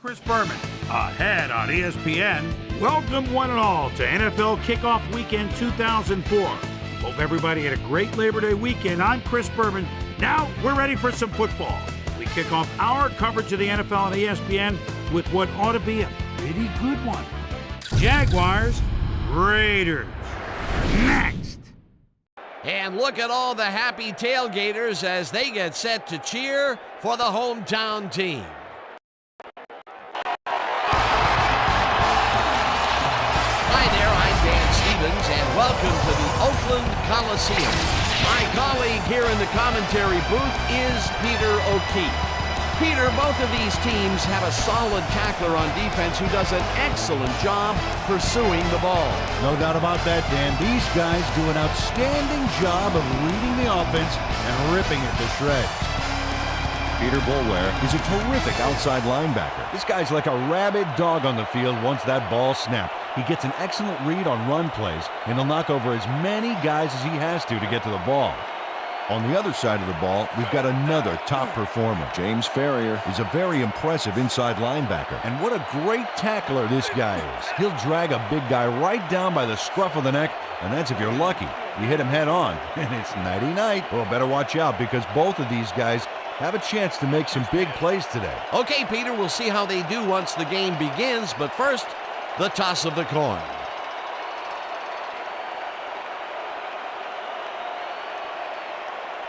Chris Berman, ahead on ESPN. Welcome one and all to NFL Kickoff Weekend 2004. Hope everybody had a great Labor Day weekend. I'm Chris Berman. Now we're ready for some football. We kick off our coverage of the NFL on ESPN with what ought to be a pretty good one. Jaguars, Raiders. Next. And look at all the happy tailgaters as they get set to cheer for the hometown team. Hi there, I'm Dan Stevens, and welcome to the Oakland Coliseum. My colleague here in the commentary booth is Peter O'Keefe. Peter, both of these teams have a solid tackler on defense who does an excellent job pursuing the ball. No doubt about that, Dan. These guys do an outstanding job of reading the offense and ripping it to shreds. Peter Boulware is a terrific outside linebacker. This guy's like a rabid dog on the field once that ball snapped. He gets an excellent read on run plays, and he'll knock over as many guys as he has to get to the ball. On the other side of the ball, we've got another top performer. James Ferrier is a very impressive inside linebacker. And what a great tackler this guy is. He'll drag a big guy right down by the scruff of the neck, and that's if you're lucky. You hit him head on, and it's nighty-night. Well, better watch out because both of these guys have a chance to make some big plays today. Okay, Peter, we'll see how they do once the game begins, but first, the toss of the coin.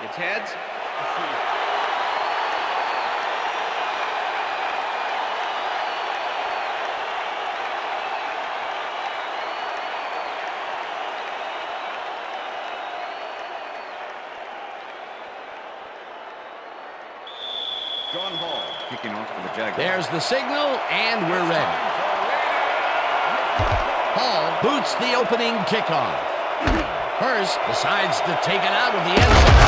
It's heads. John Hall kicking off for the Jaguars. There's the signal, and we're ready. Hall boots the opening kickoff. Hurst decides to take it out of the end zone.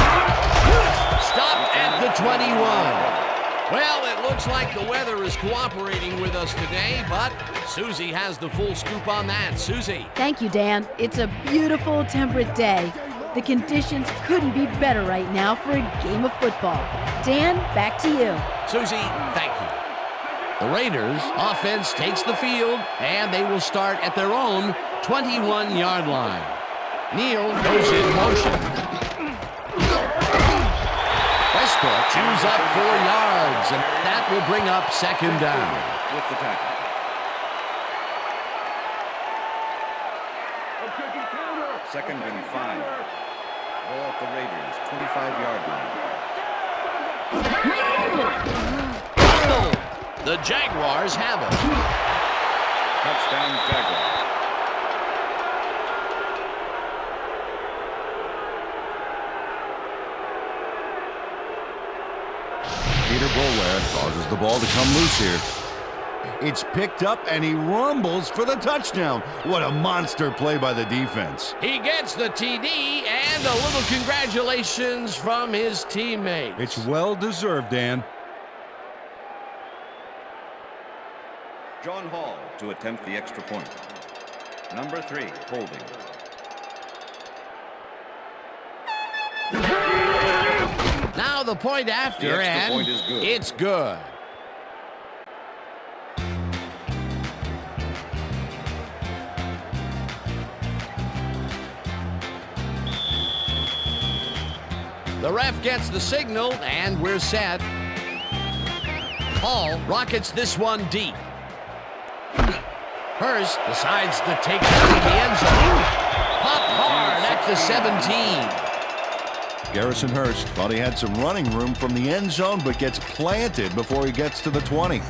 Stopped at the 21. Well, it looks like the weather is cooperating with us today, but Susie has the full scoop on that. Susie. Thank you, Dan. It's a beautiful, temperate day. The conditions couldn't be better right now for a game of football. Dan, back to you. Susie, thank you. The Raiders' offense takes the field, and they will start at their own 21-yard line. Neal goes in motion. Westbrook chews up 4 yards, and that will bring up second down. With the tackle. Second and 5. Ball at the Raiders' 25-yard line. The Jaguars have it. Touchdown, Jaguars. Peter Boulware causes the ball to come loose here. It's picked up, and he rumbles for the touchdown. What a monster play by the defense. He gets the TD, and a little congratulations from his teammates. It's well-deserved, Dan. John Hall to attempt the extra point. Number 3, holding. Now the point after, The extra and point is good. It's good. The ref gets the signal, and we're set. Hall rockets this one deep. Hurst decides to take it to the end zone. Pop hard at the 17. Garrison Hurst thought he had some running room from the end zone, but gets planted before he gets to the 20.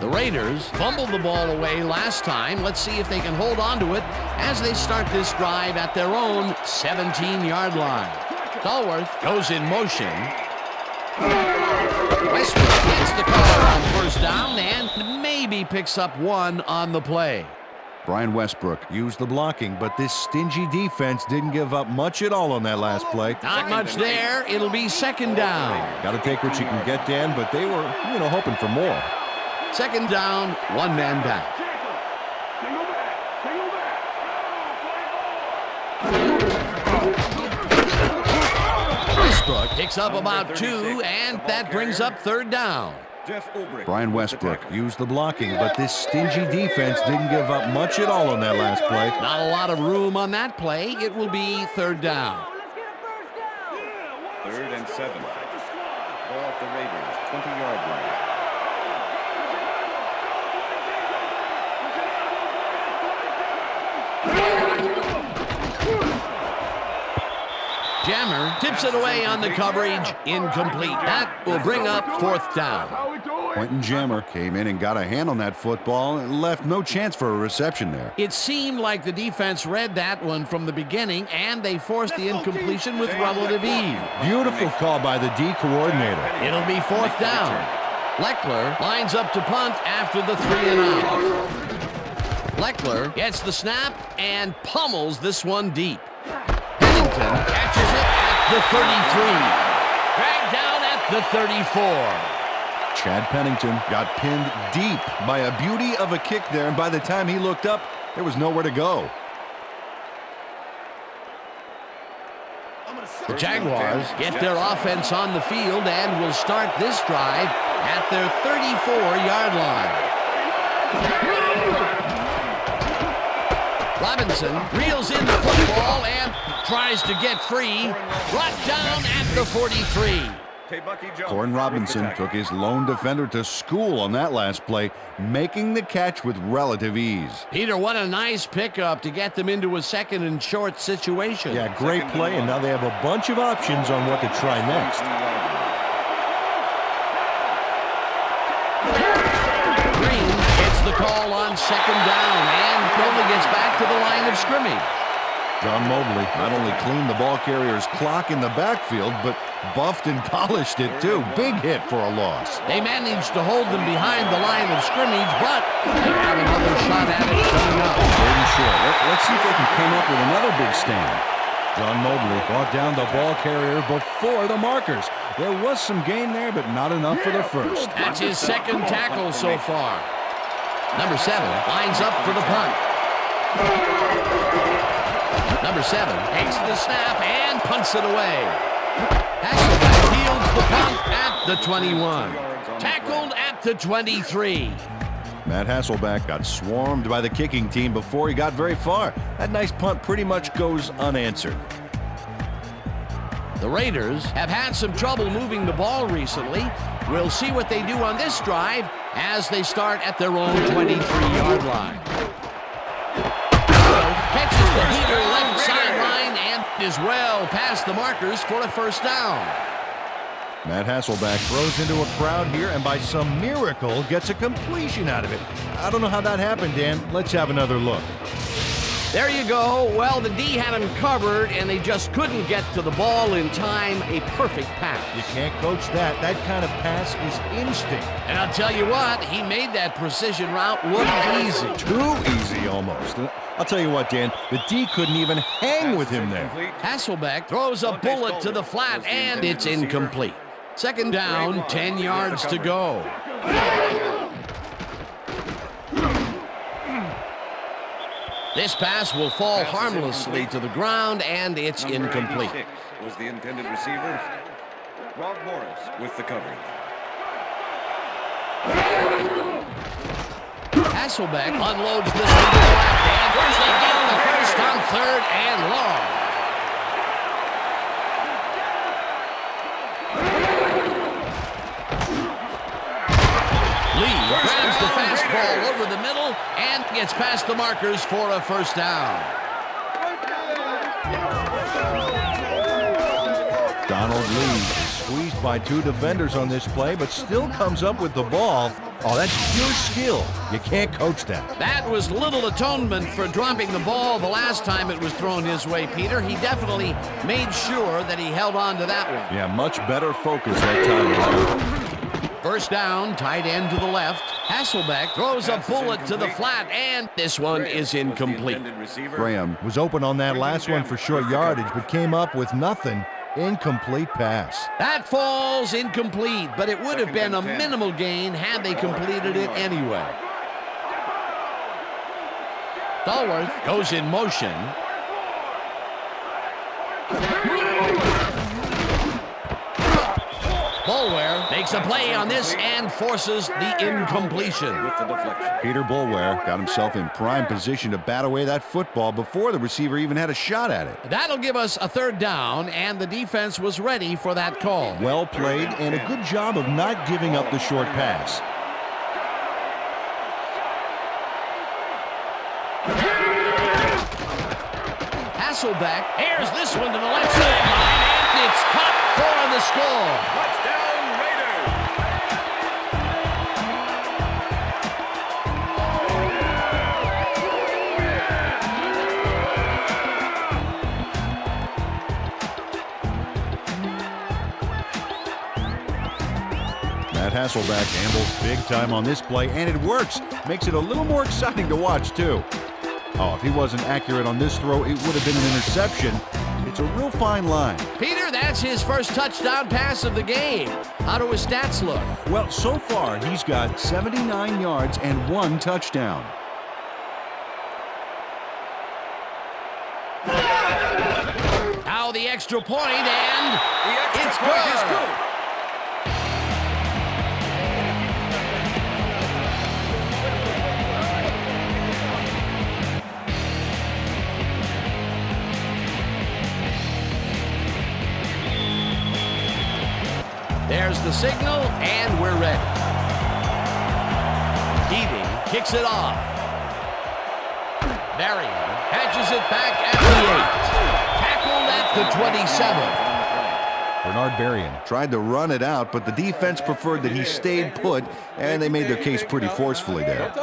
The Raiders fumbled the ball away last time. Let's see if they can hold on to it as they start this drive at their own 17-yard line. Stallworth goes in motion. Westbrook gets the call on first down and maybe picks up one on the play. Brian Westbrook used the blocking, but this stingy defense didn't give up much at all on that last play. Not much there. It'll be second down. Got to take what you can get, Dan, but they were, hoping for more. Second down, one man back. Westbrook Picks up about 2, and that brings up third down. Brian Westbrook used the blocking, but this stingy defense didn't give up much at all on that last play. Not a lot of room on that play. It will be third down. 3rd and 7. Ball at the Raiders, 20-yard line. Jammer tips it away on the coverage. Incomplete. That will bring up fourth down. Quentin Jammer came in and got a hand on that football and left no chance for a reception there. It seemed like the defense read that one from the beginning, and they forced the incompletion with relative ease. Beautiful call by the D coordinator. It'll be fourth down. Leckler lines up to punt after the 3-and-out. Leckler gets the snap and pummels this one deep. Pennington catches it at the 33. Dragged down at the 34. Chad Pennington got pinned deep by a beauty of a kick there, and by the time he looked up, there was nowhere to go. The Jaguars get their offense on the field and will start this drive at their 34-yard line. Robinson reels in the football and tries to get free. Brought down at the 43. Corin Robinson took his lone defender to school on that last play, making the catch with relative ease. Peter, what a nice pickup to get them into a second and short situation. Yeah, great play, and now they have a bunch of options on what to try next. Green gets the call on second down and only gets back to the line of scrimmage. John Mobley not only cleaned the ball carrier's clock in the backfield, but buffed and polished it too. Big hit for a loss. They managed to hold them behind the line of scrimmage, but they have another shot at it coming up. Third and short. Let's see if they can come up with another big stand. John Mobley brought down the ball carrier before the markers. There was some gain there, but not enough for the first. That's his second tackle so far. Number 7 lines up for the punt. Number 7 takes the snap and punts it away. Hasselbeck fields the punt at the 21. Tackled at the 23. Matt Hasselbeck got swarmed by the kicking team before he got very far. That nice punt pretty much goes unanswered. The Raiders have had some trouble moving the ball recently. We'll see what they do on this drive as they start at their own 23-yard line. Catches the heater left sideline and is well past the markers for a first down. Matt Hasselbeck throws into a crowd here and by some miracle gets a completion out of it. I don't know how that happened, Dan. Let's have another look. There you go. Well, the D had him covered and they just couldn't get to the ball in time. A perfect pass. You can't coach that. That kind of pass is instinct. And I'll tell you what, he made that precision route look easy. Too easy almost. I'll tell you what, Dan, the D couldn't even hang with him there. Hasselbeck throws a bullet to the flat, and it's incomplete. Second down, 10 yards to go. This pass will fall harmlessly to the ground, and it's incomplete. Was the intended receiver. Rob Morris with the coverage. Hasselbeck unloads this one to the left, and first they get the first on third and long. Lee grabs the fastball over the middle and gets past the markers for a first down. Donald Lee squeezed by 2 defenders on this play, but still comes up with the ball. Oh, that's pure skill. You can't coach that. That was little atonement for dropping the ball the last time it was thrown his way, Peter. He definitely made sure that he held on to that one. Yeah, much better focus that time. First down, tight end to the left. Hasselbeck throws a bullet to the flat, and this one is incomplete. Graham was open on that last one for short yardage, but came up with nothing. Incomplete pass. That falls incomplete, but it would have been a minimal gain had they completed it anyway. Stallworth goes in motion. Boulware makes a play on this and forces the incompletion. With the deflection. Peter Boulware got himself in prime position to bat away that football before the receiver even had a shot at it. That'll give us a third down, and the defense was ready for that call. Well played and a good job of not giving up the short pass. Hasselbeck airs this one to the left sideline, and it's caught for the score. Touchdown Raiders. Matt Hasselbeck gambles big time on this play, and it works. Makes it a little more exciting to watch, too. Oh, if he wasn't accurate on this throw, it would have been an interception. It's a real fine line. Peter, that's his first touchdown pass of the game. How do his stats look? Well, so far, he's got 79 yards and 1 touchdown. Now the extra point, and it's point is good. good. There's the signal, and we're ready. Keating kicks it off. Marion catches it back at the 8. Tackled at the 27. Bernard Berrien tried to run it out, but the defense preferred that he stayed put, and they made their case pretty forcefully there.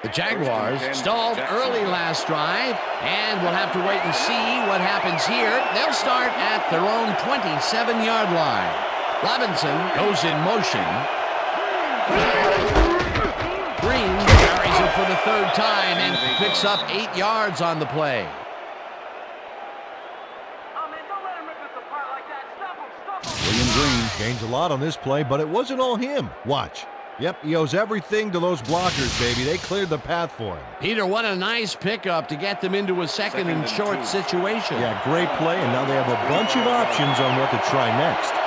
The Jaguars stalled early last drive, and we'll have to wait and see what happens here. They'll start at their own 27-yard line. Robinson goes in motion. Green carries it for the third time and picks up 8 yards on the play. William Green gains a lot on this play, but it wasn't all him. Watch. Yep, he owes everything to those blockers, baby. They cleared the path for him. Peter, what a nice pickup to get them into a second and short situation. Yeah, great play, and now they have a bunch of options on what to try next.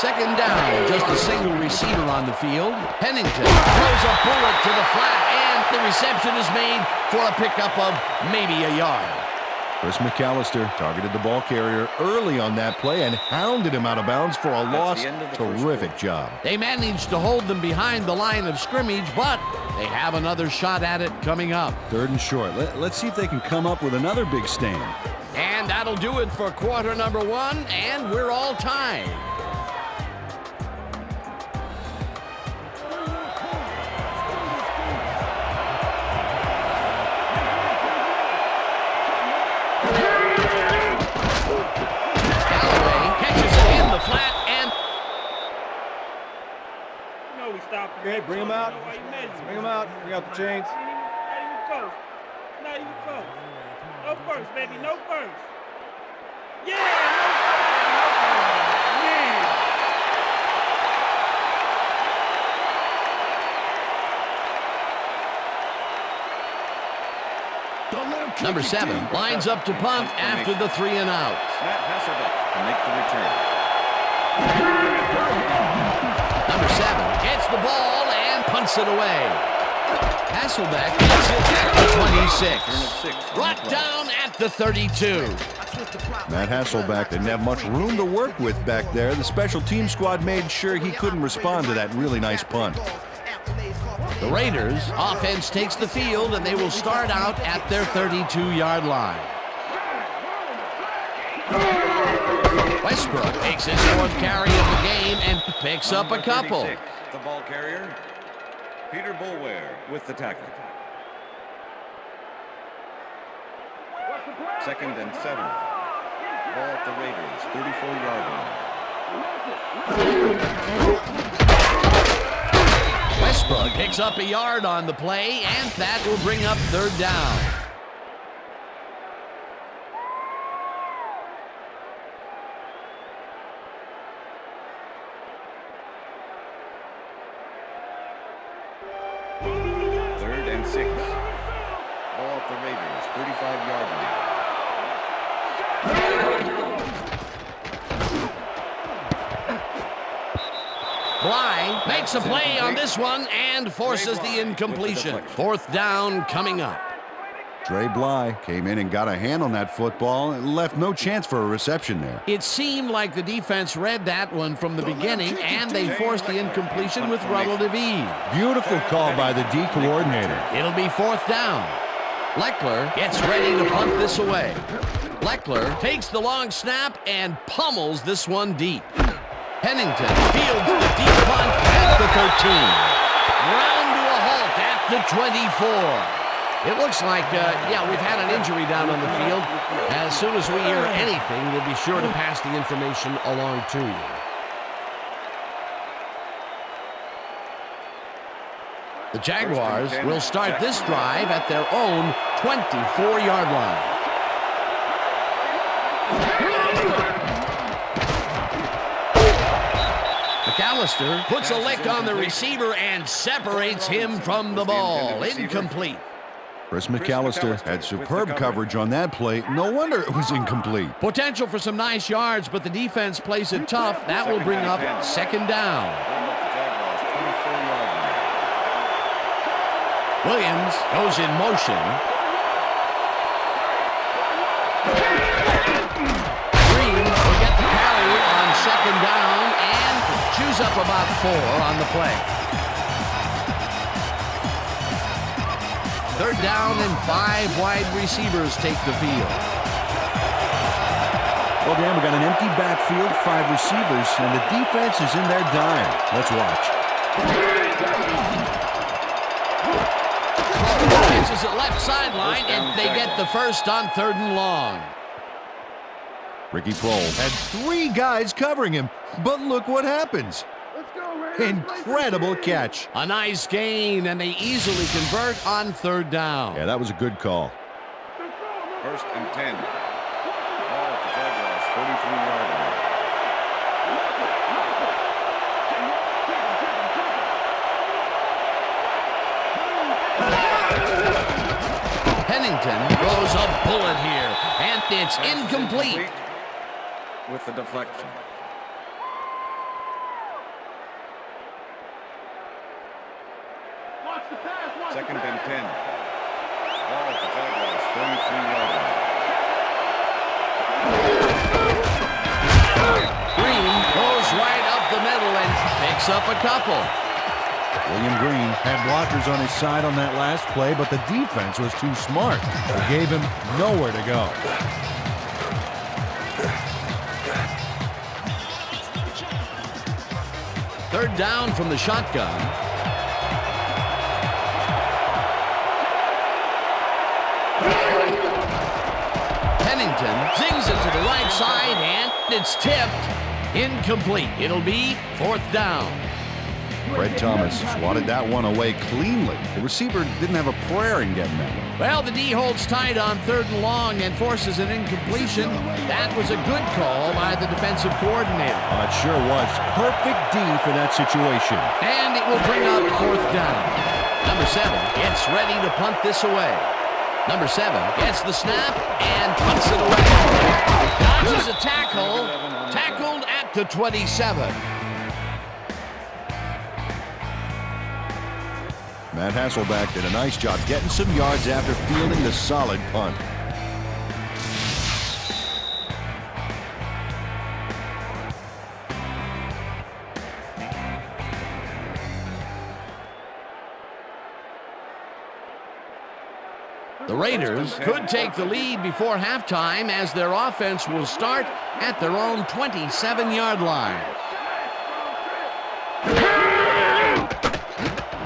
Second down, just a single receiver on the field. Pennington throws a bullet to the flat, and the reception is made for a pickup of maybe a yard. Chris McAllister targeted the ball carrier early on that play and hounded him out of bounds for a loss. Terrific job. They managed to hold them behind the line of scrimmage, but they have another shot at it coming up. Third and short. Let's see if they can come up with another big stand. And that'll do it for quarter number 1, and we're all tied. Okay, bring him out. Bring him out. Bring out the chains. Not even close. Not even close. No first, baby. No first. Yeah! No first. Number 7 lines up to punt after the 3 and out. Matt Hasselbeck to make the return. Number 7 gets the ball and punts it away. Hasselbeck gets it at the 26. Brought down at the 32. Matt Hasselbeck didn't have much room to work with back there. The special team squad made sure he couldn't respond to that really nice punt. The Raiders offense takes the field, and they will start out at their 32-yard line. Westbrook takes his 4th carry of the game and picks up a couple. The ball carrier, Peter Boulware with the tackle. Second and 7. Ball at the Raiders, 34-yard line. Westbrook picks up a yard on the play, and that will bring up 3rd down. Third and 6. Ball at the Raiders, 35-yard line. Bly makes a play on this one and forces the incompletion. Fourth down coming up. Dre Bly came in and got a hand on that football and left no chance for a reception there. It seemed like the defense read that one from the beginning, and they forced the incompletion with relative ease. Beautiful call by the D coordinator. It'll be fourth down. Leckler gets ready to punt this away. Leckler takes the long snap and pummels this one deep. Pennington fields the deep punt at the 13. Round to a halt at the 24. It looks like, we've had an injury down on the field. As soon as we hear anything, we'll be sure to pass the information along to you. The Jaguars will start this drive at their own 24-yard line. McAllister puts a lick on the receiver and separates him from the ball. Incomplete. Chris McAllister had superb coverage on that play. No wonder it was incomplete. Potential for some nice yards, but the defense plays it tough. That will bring up second down. Williams goes in motion. Green will get the carry on second down and chews up about 4 on the play. Third down and 5 wide receivers take the field. Well, Dan, we got an empty backfield, 5 receivers, and the defense is in their dime. Let's watch. Catches it left sideline, and they get the first on 3rd and long. Ricky Prohl had 3 guys covering him, but look what happens. Incredible catch. A nice gain, and they easily convert on 3rd down. Yeah, that was a good call. 1st and 10. Ball at the Jaguars, 33-yard line. Pennington throws a bullet here, and it's incomplete. With the deflection. Second and 10. Ball at the Jaguars, 33-yard line. Green goes right up the middle and picks up a couple. William Green had blockers on his side on that last play, but the defense was too smart. They gave him nowhere to go. Third down from the shotgun. Pennington zings it to the right side, and it's tipped. Incomplete. It'll be 4th down. Fred Thomas swatted that one away cleanly. The receiver didn't have a prayer in getting that one. Well, the D holds tight on 3rd and long and forces an incompletion. That was a good call by the defensive coordinator. It sure was. Perfect D for that situation. And it will bring up 4th down. Number 7 gets ready to punt this away. Number 7 gets the snap and punts it away. Dodges a tackle. Tackled at the 27. Matt Hasselbeck did a nice job getting some yards after fielding the solid punt. The Raiders could take the lead before halftime as their offense will start at their own 27-yard line.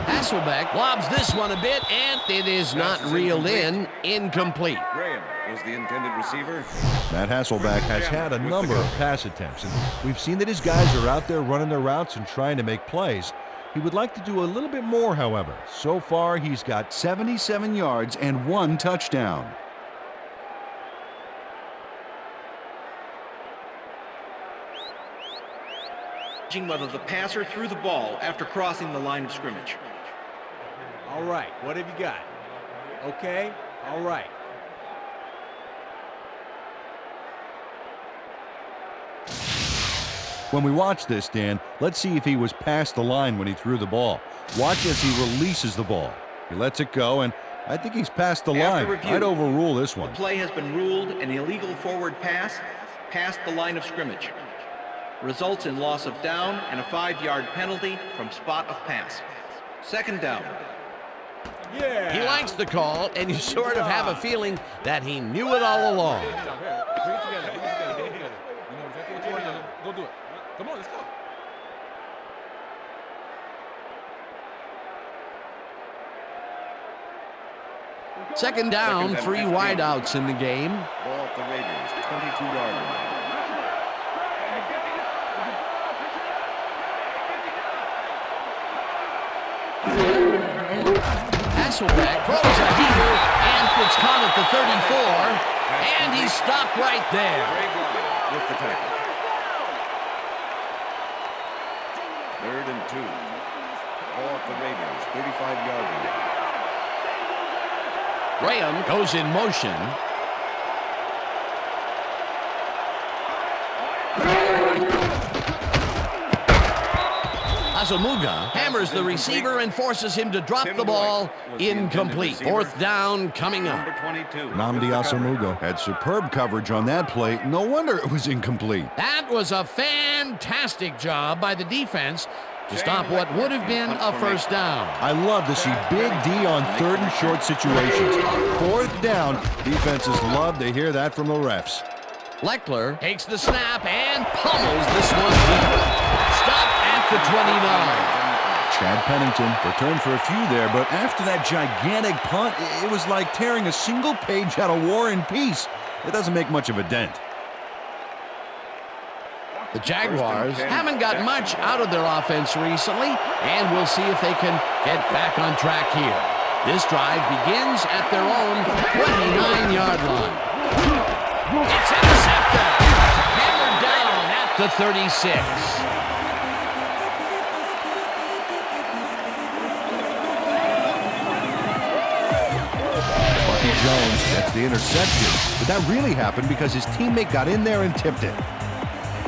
Hasselbeck lobs this one a bit, and it is not reeled in. Incomplete. Graham was the intended receiver. Matt Hasselbeck has had a number of pass attempts, and we've seen that his guys are out there running their routes and trying to make plays. He would like to do a little bit more, however. So far, he's got 77 yards and 1 touchdown. Whether the passer threw the ball after crossing the line of scrimmage. All right, what have you got? Okay, all right. When we watch this, Dan, let's see if he was past the line when he threw the ball. Watch as he releases the ball. He lets it go, and I think he's past the line. review, I'd overrule this one. The play has been ruled an illegal forward pass past the line of scrimmage. Results in loss of down and a 5-yard penalty from spot of pass. Second down. Yeah. He likes the call, and you sort of have a feeling that he knew it all along. Bring it together. Bring it together. You know exactly what you want to do. Go do it. Come on, let's go. Second down, 3 wideouts in the game. Ball at the Raiders, 22-yard line. Hasselbeck throws a heater, and it's caught at the 34, and he's stopped right there. With the tackle. 3rd and 2. Ball at the Raiders, 35-yard line. Graham goes in motion. Asamuga hammers the receiver and forces him to drop the ball. Incomplete. 4th down coming up. Number 22. Nnamdi Asomugha had superb coverage on that play. No wonder it was incomplete. That was a fantastic job by the defense to stop what would have been a first down. I love to see Big D on 3rd and short situations. 4th down, defenses love to hear that from the refs. Leckler takes the snap and pummels this one deep. Stopped at the 29. Chad Pennington returned for a few there, but after that gigantic punt, it was like tearing a single page out of War and Peace. It doesn't make much of a dent. The Jaguars haven't got much out of their offense recently, and we'll see if they can get back on track here. This drive begins at their own 29-yard line. It's intercepted. Hammered down at the 36. Bucky Jones gets the interception, but that really happened because his teammate got in there and tipped it.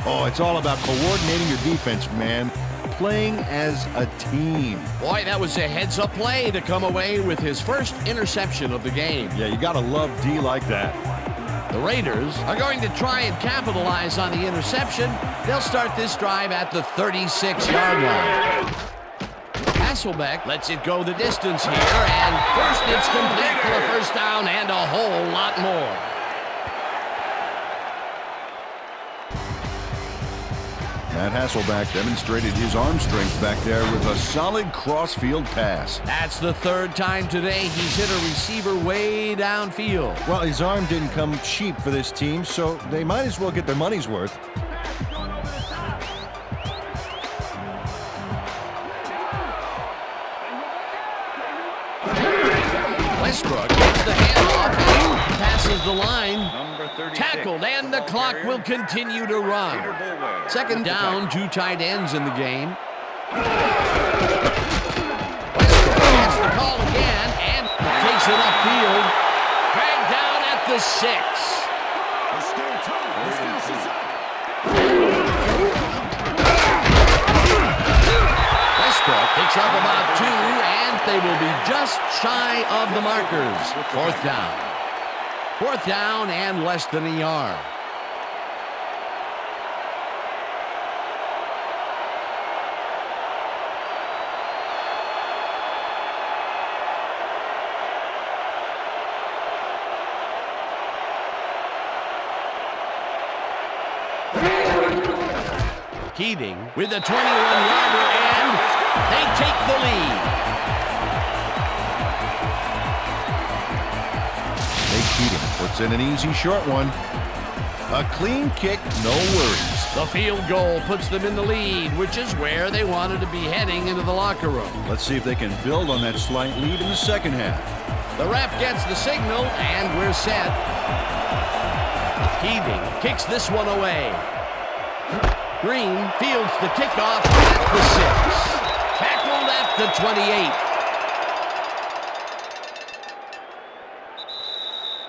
Oh, it's all about coordinating your defense, man. Playing as a team. Boy, that was a heads-up play to come away with his first interception of the game. Yeah, you gotta love D like that. The Raiders are going to try and capitalize on the interception. They'll start this drive at the 36-yard line. Hasselbeck lets it go the distance here, and first it's complete for a first down and a whole lot more. Matt Hasselbeck demonstrated his arm strength back there with a solid cross-field pass. That's the 3rd time today he's hit a receiver way downfield. Well, his arm didn't come cheap for this team, so they might as well get their money's worth. Westbrook gets the handoff and passes the line. Number 36. Tackled, and the clock will continue to run. Second down, 2 tight ends in the game. Westbrook gets the call again and takes it upfield. Dragged down at the 6. Westbrook picks up about 2, and they will be just shy of the markers. 4th down. 4th down and less than a yard. Keating with a 21-yarder, and they take the lead. Keating puts in an easy short one. A clean kick, no worries. The field goal puts them in the lead, which is where they wanted to be heading into the locker room. Let's see if they can build on that slight lead in the second half. The ref gets the signal, and we're set. Keating kicks this one away. Green fields the kickoff at the 6. Tackled at the 28.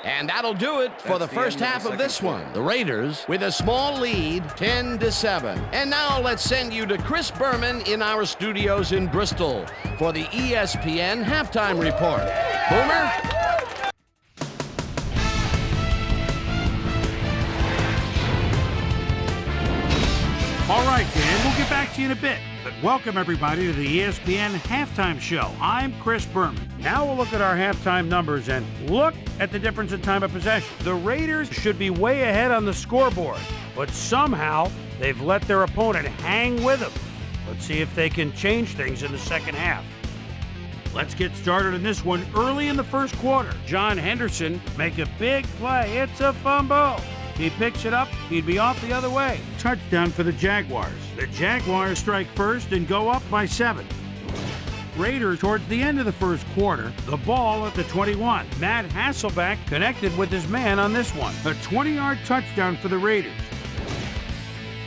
And that'll do it for the first half of this one. The Raiders with a small lead, 10-7. And now let's send you to Chris Berman in our studios in Bristol for the ESPN Halftime Report. Boomer? All right, Dan, we'll get back to you in a bit. But welcome, everybody, to the ESPN Halftime Show. I'm Chris Berman. Now we'll look at our halftime numbers and look at the difference in time of possession. The Raiders should be way ahead on the scoreboard, but somehow they've let their opponent hang with them. Let's see if they can change things in the second half. Let's get started in this one early in the first quarter. John Henderson make a big play. It's a fumble. He picks it up, he'd be off the other way. Touchdown for the Jaguars. The Jaguars strike first and go up by 7. Raiders towards the end of the first quarter, the ball at the 21. Matt Hasselbeck connected with his man on this one. A 20-yard touchdown for the Raiders.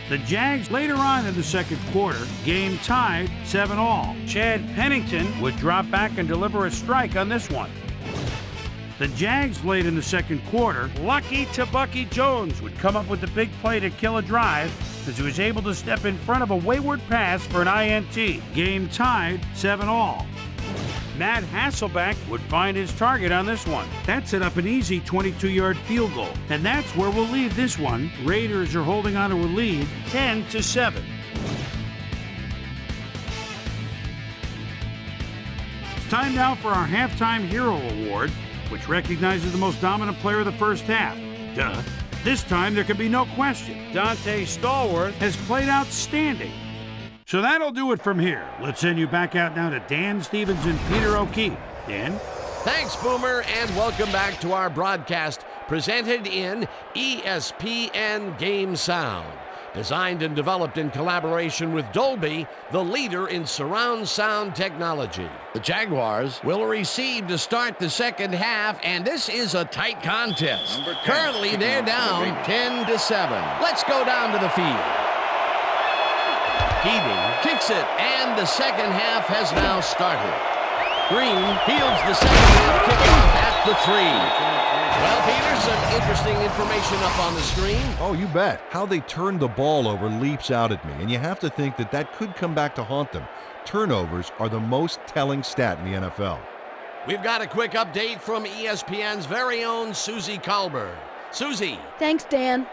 The Jags later on in the second quarter, game tied 7-all. Chad Pennington would drop back and deliver a strike on this one. The Jags late in the second quarter, lucky to Bucky Jones would come up with the big play to kill a drive as he was able to step in front of a wayward pass for an INT. Game tied 7-all. Matt Hasselbeck would find his target on this one. That set up an easy 22-yard field goal. And that's where we'll leave this one. Raiders are holding on to a lead 10-7. It's time now for our Halftime Hero Award, which recognizes the most dominant player of the first half. Duh. This time there can be no question. Dante Stallworth has played outstanding. So that'll do it from here. Let's send you back out now to Dan Stevens and Peter O'Keefe. Dan? Thanks, Boomer, and welcome back to our broadcast presented in ESPN Game Sound. Designed and developed in collaboration with Dolby, the leader in surround sound technology. The Jaguars will receive to start the second half, and this is a tight contest. Currently, they're down 10-7. Let's go down to the field. Keating kicks it, and the second half has now started. Green fields the second half kickoff at the 3. Well, Peter, some interesting information up on the screen. Oh, you bet. How they turned the ball over leaps out at me, and you have to think that that could come back to haunt them. Turnovers are the most telling stat in the NFL. We've got a quick update from ESPN's very own Susie Colbert. Susie. Thanks, Dan.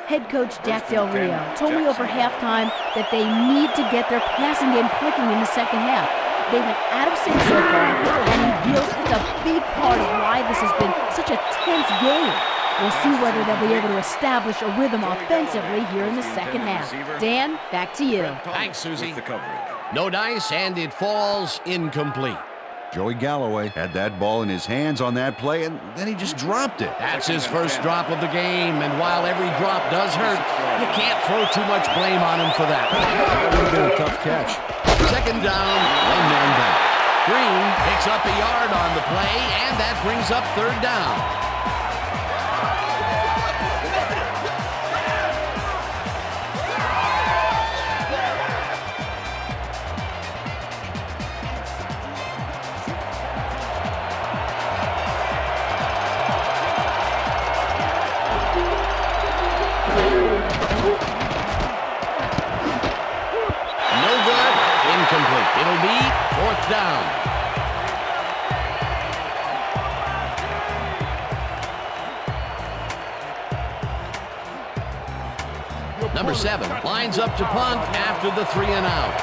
Head coach Jack Del Rio told me over halftime that they need to get their passing game clicking in the second half. They went out of sync so far, and he feels it's a big part of why this has been such a tense game. We'll see whether they'll be able to establish a rhythm offensively here in the second half. Dan, back to you. Thanks, Susie. No dice, and it falls incomplete. Joey Galloway had that ball in his hands on that play, and then he just dropped it. That's his first drop of the game, and while every drop does hurt, you can't throw too much blame on him for that. That would have been a tough catch. Second down, 1 man back. Green picks up a yard on the play, and that brings up third down. It'll be fourth down. Number 7 lines up to punt after the 3 and out.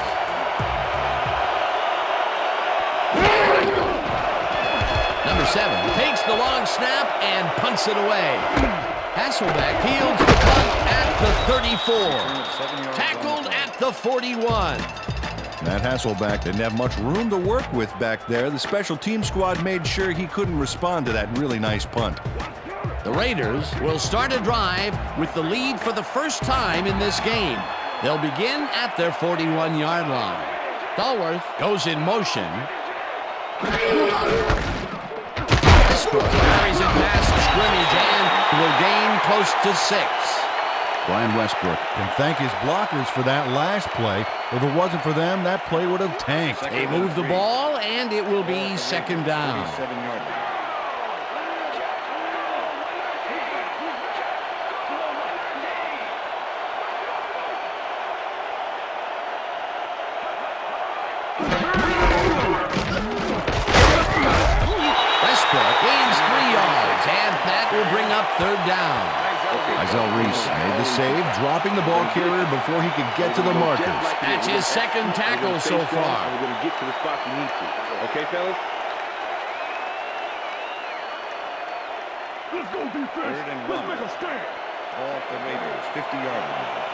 Number 7 takes the long snap and punts it away. Hasselbeck fields the punt at the 34. Tackled at the 41. Matt Hasselbeck didn't have much room to work with back there. The special team squad made sure he couldn't respond to that really nice punt. The Raiders will start a drive with the lead for the first time in this game. They'll begin at their 41-yard line. Stallworth goes in motion. Westbrook carries it past the scrimmage and will gain close to 6. Brian Westbrook can thank his blockers for that last play. If it wasn't for them, that play would have tanked. They move the ball, and it will be second down. up third down. Isel Reese made the save, dropping the ball carrier before he could get to the markers. That's his second tackle so far. We're going to get to the spot we need to. Okay, fellas? Let's go defense. Third and Let's one. make a stand. Ball at the Raiders, 50-yard line.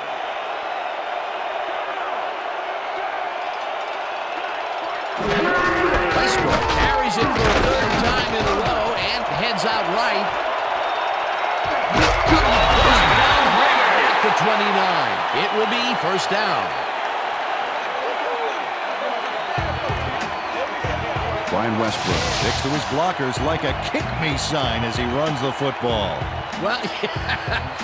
Westbrook carries it for a third time in a row and heads out right. Down at the 29. It will be first down. Brian Westbrook sticks to his blockers like a kick-me sign as he runs the football. Well,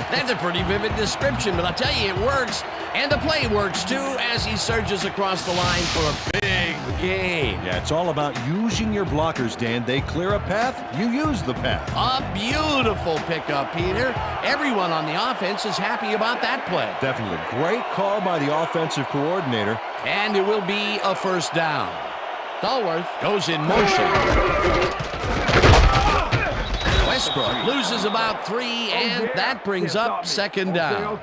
that's a pretty vivid description, but I'll tell you, it works. And the play works, too, as he surges across the line for a big gain. Yeah, it's all about using your blockers, Dan. They clear a path, you use the path. A beautiful pickup, Peter. Everyone on the offense is happy about that play. Definitely great call by the offensive coordinator. And it will be a first down. Stallworth goes in motion. Westbrook loses about 3, and that brings up second down.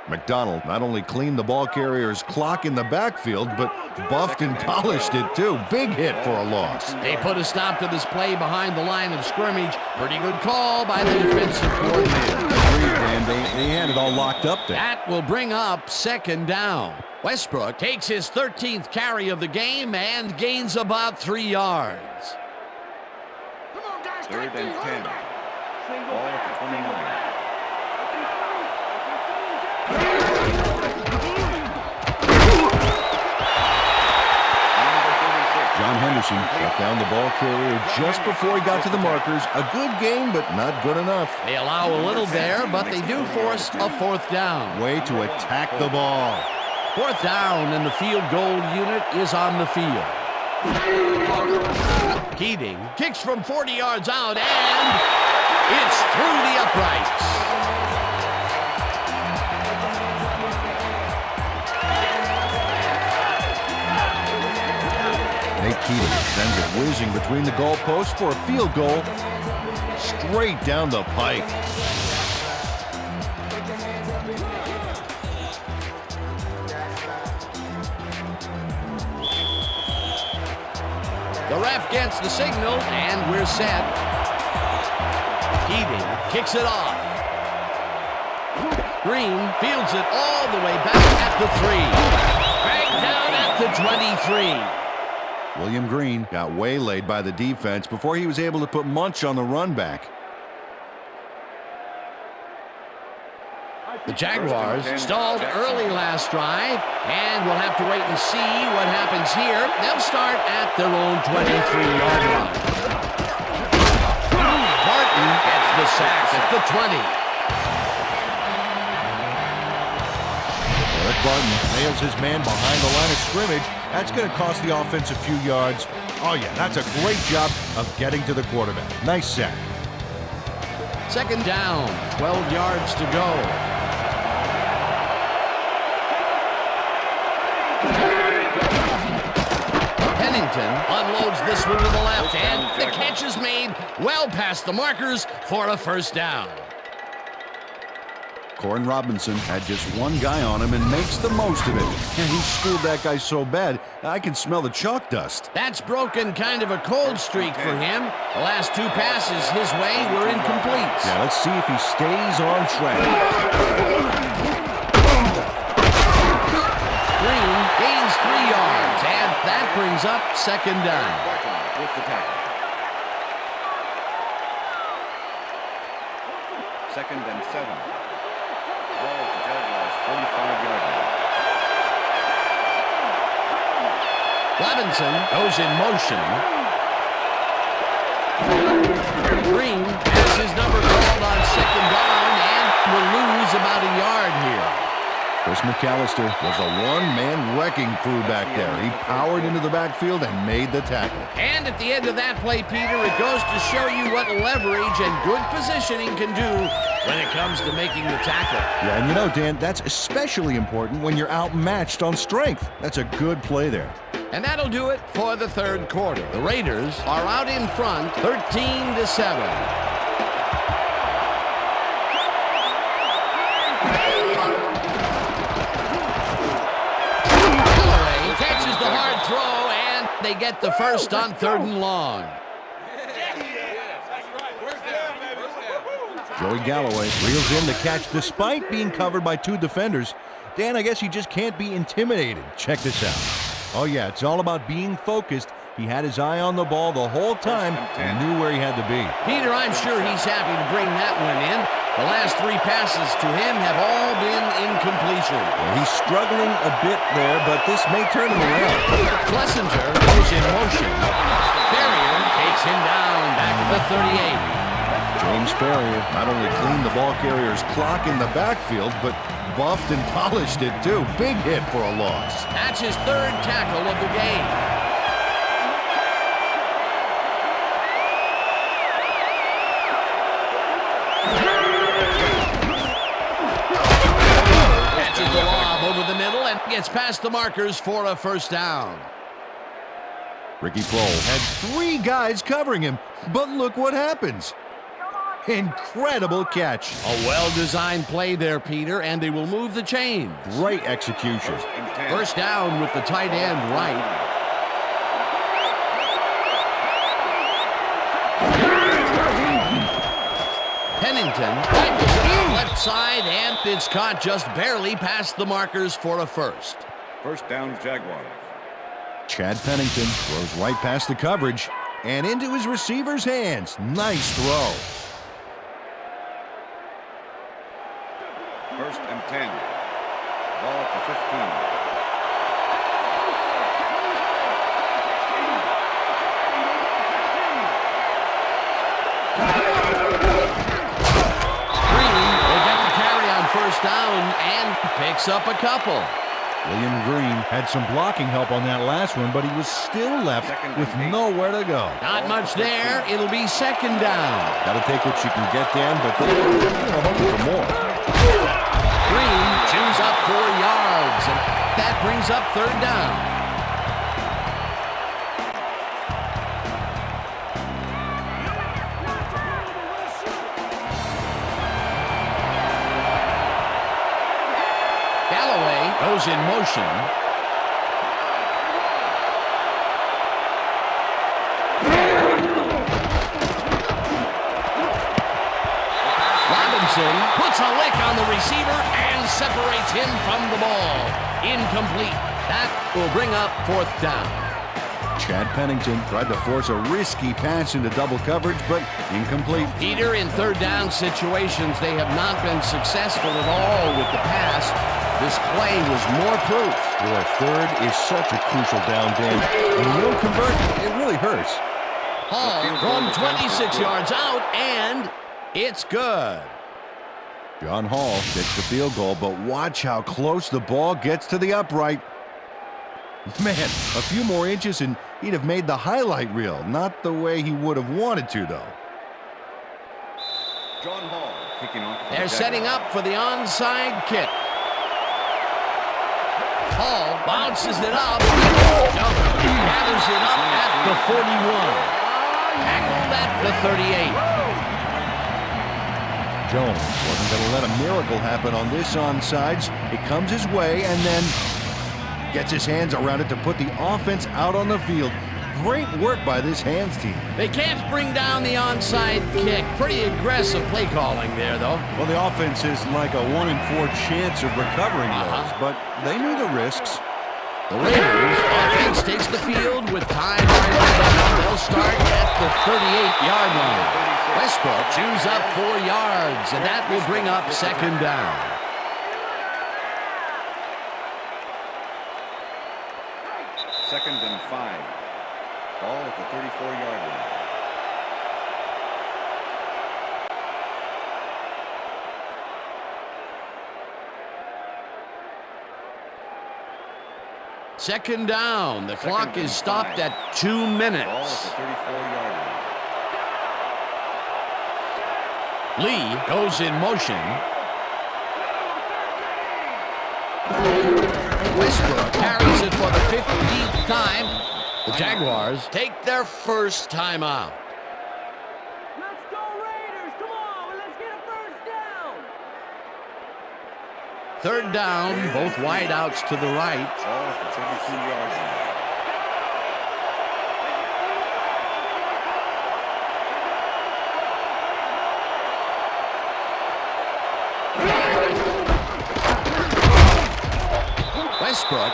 McDonald not only cleaned the ball carrier's clock in the backfield, but buffed and polished it too. Big hit for a loss. They put a stop to this play behind the line of scrimmage. Pretty good call by the defensive coordinator. Agreed, Dan. They had it all locked up there. That will bring up second down. Westbrook takes his 13th carry of the game and gains about 3 yards. Third and 10. Ball at the 29. John Henderson shut down the ball carrier just before he got to the markers. A good game, but not good enough. They allow a little there, but they do force a fourth down. Way to attack the ball. Fourth down, and the field goal unit is on the field. Keating kicks from 40 yards out, and it's through the uprights. Nate Keating sends it whizzing between the goalposts for a field goal straight down the pike. The ref gets the signal, and we're set. Keating kicks it off. Green fields it all the way back at the 3. Right down at the 23. William Green got waylaid by the defense before he was able to put Munch on the run back. The Jaguars stalled early last drive, and we'll have to wait and see what happens here. They'll start at their own 23-yard line. Martin gets the sack at the 20. Eric Barton nails his man behind the line of scrimmage. That's going to cost the offense a few yards. Oh, yeah, that's a great job of getting to the quarterback. Nice sack. Second down, 12 yards to go. Pennington unloads this one to the left, and the catch is made well past the markers for a first down. Corin Robinson had just one guy on him and makes the most of it. And he schooled that guy so bad, I can smell the chalk dust. That's broken kind of a cold streak for him. The last 2 passes his way were incomplete. Yeah, let's see if he stays on track. Green gains 3 yards, and that brings up second down. With the tackle. Second and 7. Ball at the Jaguars, 45-yard line. Robinson goes in motion. Green has his number called on second down and will lose about a yard here. Chris McAllister was a one-man wrecking crew back there. He powered into the backfield and made the tackle. And at the end of that play, Peter, it goes to show you what leverage and good positioning can do when it comes to making the tackle. Yeah, and you know, Dan, that's especially important when you're outmatched on strength. That's a good play there. And that'll do it for the third quarter. The Raiders are out in front, 13-7. They get the first on 3rd and long. Joey Galloway reels in the catch despite being covered by 2 defenders. Dan, I guess you just can't be intimidated. Check this out. Oh yeah, it's all about being focused. He had his eye on the ball the whole time and knew where he had to be. Peter, I'm sure he's happy to bring that one in. The last 3 passes to him have all been incompletion. Well, he's struggling a bit there, but this may turn him around. Schlesinger goes in motion. Ferrier takes him down back to the 38. James Ferrier not only cleaned the ball carrier's clock in the backfield, but buffed and polished it too. Big hit for a loss. That's his 3rd tackle of the game. Catches the lob over the middle and gets past the markers for a 1st down. Ricky Prohl had 3 guys covering him, but look what happens. Incredible catch. A well-designed play there, Peter, and they will move the chains. Great execution. 1st down with the tight end right. Pennington rifles it out left side, and it's caught just barely past the markers for a 1st. 1st down, Jaguars. Chad Pennington throws right past the coverage and into his receiver's hands. Nice throw. 1st and 10. Ball at the 15. Green will get the carry on 1st down and picks up a couple. William Green had some blocking help on that last one, but he was still left with nowhere to go. Not much there. It'll be 2nd down. Got to take what you can get, Dan, but they're hoping for more. Green chews up 4 yards, and that brings up 3rd down. Galloway goes in motion. Robinson puts a lick on the receiver and separates him from the ball. Incomplete. That will bring up 4th down. Chad Pennington tried to force a risky pass into double coverage, but incomplete. Peter, in 3rd down situations, they have not been successful at all with the pass. This play was more proof. Boy, 3rd is such a crucial down, Dan. When you don't convert, it really hurts. Hall from 26 yards out, and it's good. John Hall gets the field goal, but watch how close the ball gets to the upright. Man, a few more inches and he'd have made the highlight reel. Not the way he would have wanted to, though. John Hall kicking off. They're setting up for the onside kick. Hall bounces it up. Gathers it up at the 41. Tackled at the 38. Jones wasn't going to let a miracle happen on this onside. It comes his way and then gets his hands around it to put the offense out on the field. Great work by this hands team. They can't bring down the onside kick. Pretty aggressive play calling there, though. Well, the offense is like a 1 in 4 chance of recovering those, but they knew the risks. The Raiders offense takes the field with time remaining. They'll start at the 38-yard line. Westbrook chews up 4 yards, and that will bring up 2nd down. Second and 5. Ball at the 34-yard line. Second down. The clock is stopped at 2 minutes. Ball at the 34-yard line. Lee goes in motion. Westbrook carries it for the 15th time. The Jaguars take their first timeout. Let's go Raiders! Come on, let's get a first down! 3rd down, both wideouts to the right. Ball at the 32-yard line. Westbrook,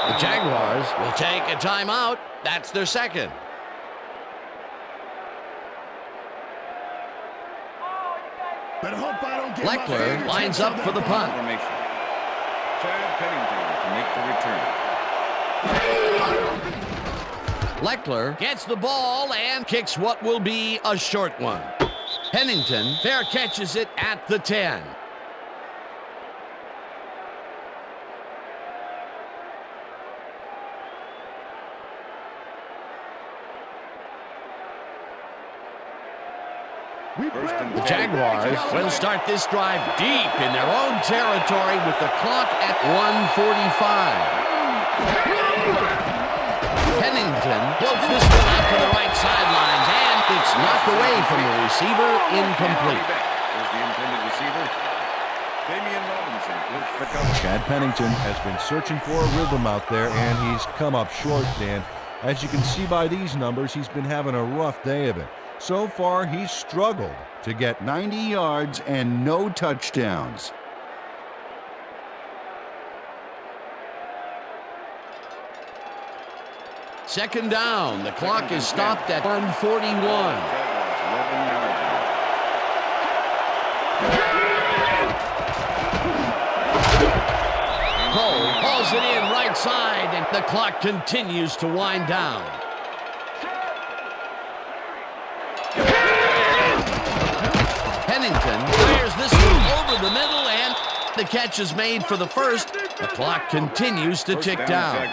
the Jaguars will take a timeout. That's their second. Leckler lines up for the punt. Chad Pennington to make the return. Leckler gets the ball and kicks what will be a short one. Pennington fair catches it at the 10. The Jaguars will start this drive deep in their own territory with the clock at 1:45. Pennington floats this one out to the right sidelines, and it's knocked away from the receiver, incomplete. There's the intended receiver. Damian Robinson will pick up. Chad Pennington has been searching for a rhythm out there, and he's come up short, Dan. As you can see by these numbers, he's been having a rough day of it. So far, he's struggled to get 90 yards and no touchdowns. Second down. The clock is stopped at 1:41. Cole hauls it in right side, and the clock continues to wind down. Pennington fires this one over the middle, and the catch is made for the first. The clock continues to tick down.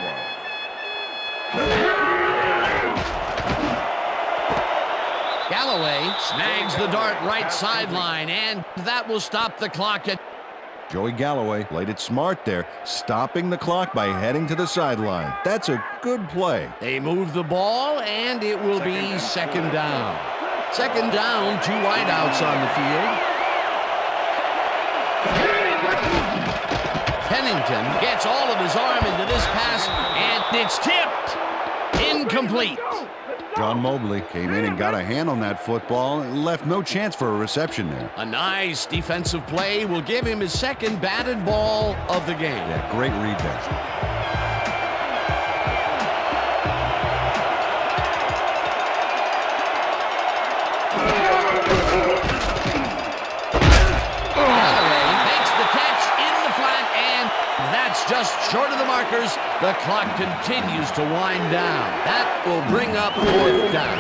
Galloway snags the dart right sideline, and that will stop the clock at... Joey Galloway played it smart there, stopping the clock by heading to the sideline. That's a good play. They move the ball, and it will be second down. Second down, 2 wideouts on the field. Pennington gets all of his arm into this pass, and it's tipped. Incomplete. John Mobley came in and got a hand on that football and left no chance for a reception there. A nice defensive play will give him his second batted ball of the game. Yeah, great read there. Just short of the markers. The clock continues to wind down. That will bring up fourth down.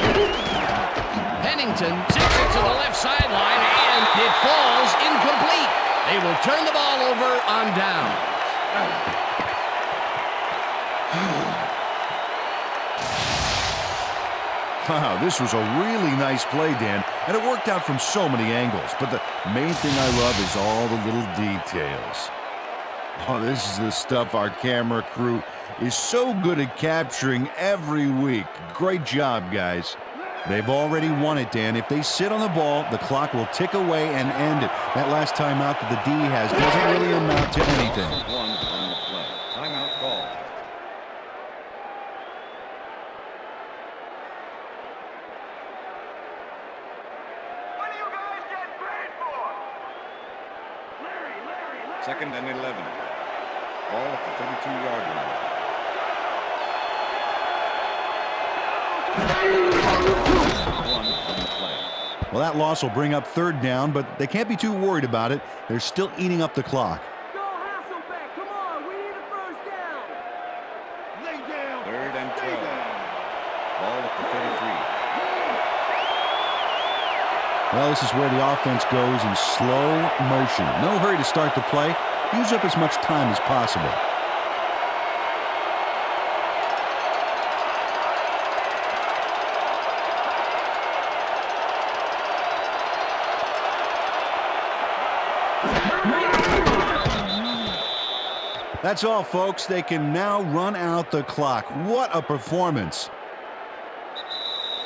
Pennington zips it to the left sideline, and it falls incomplete. They will turn the ball over on down. Wow, this was a really nice play, Dan, and it worked out from so many angles. But the main thing I love is all the little details. Oh, this is the stuff our camera crew is so good at capturing every week. Great job, guys. They've already won it, Dan. If they sit on the ball, the clock will tick away and end it. That last timeout that the D has doesn't really amount to anything. One on the play. Timeout call. What do you guys get paid for? Second and 11. Ball at the 32-yard line. One on the play. Well, that loss will bring up third down, but they can't be too worried about it. They're still eating up the clock. Go Hasselbeck, come on, we need a first down. Lay down. Third and 12. Ball at the 33. Well, this is where the offense goes in slow motion. No hurry to start the play. Use up as much time as possible. That's all, folks. They can now run out the clock. What a performance.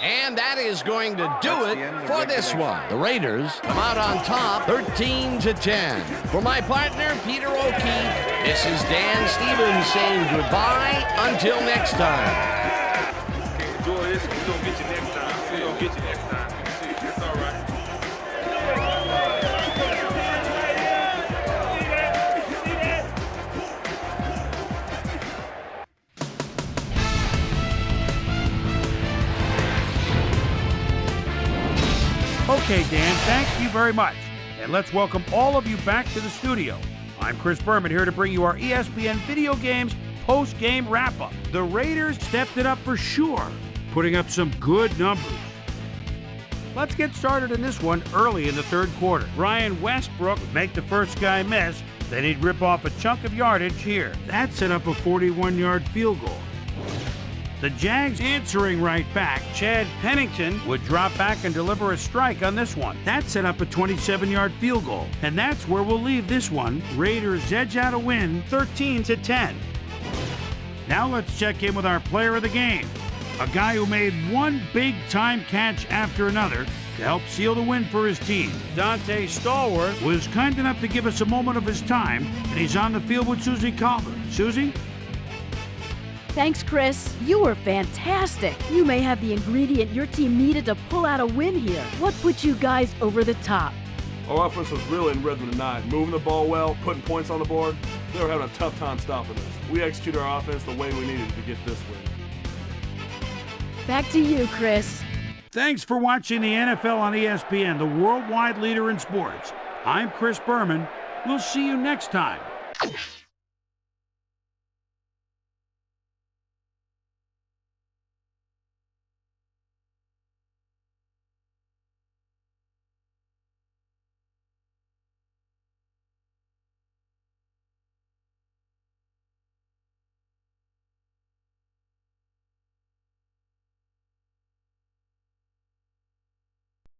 And that is going to do it for this one. The Raiders come out on top, 13-10. For my partner, Peter O'Keefe, this is Dan Stevens saying goodbye until next time. Enjoy this. We're going to get you next time. We're going to get you next time. It's all right. Okay, Dan, thank you very much. And let's welcome all of you back to the studio. I'm Chris Berman here to bring you our ESPN Video Games post-game wrap-up. The Raiders stepped it up for sure, putting up some good numbers. Let's get started in this one early in the third quarter. Ryan Westbrook would make the first guy miss, then he'd rip off a chunk of yardage here. That set up a 41-yard field goal. The Jags answering right back, Chad Pennington, would drop back and deliver a strike on this one. That set up a 27-yard field goal. And that's where we'll leave this one. Raiders edge out a win, 13-10. Now let's check in with our player of the game. A guy who made one big-time catch after another to help seal the win for his team. Dante Stallworth was kind enough to give us a moment of his time, and he's on the field with Susie Calder. Susie? Thanks, Chris. You were fantastic. You may have the ingredient your team needed to pull out a win here. What put you guys over the top? Our offense was really in rhythm tonight, moving the ball well, putting points on the board. They were having a tough time stopping us. We executed our offense the way we needed to get this win. Back to you, Chris. Thanks for watching the NFL on ESPN, the worldwide leader in sports. I'm Chris Berman. We'll see you next time.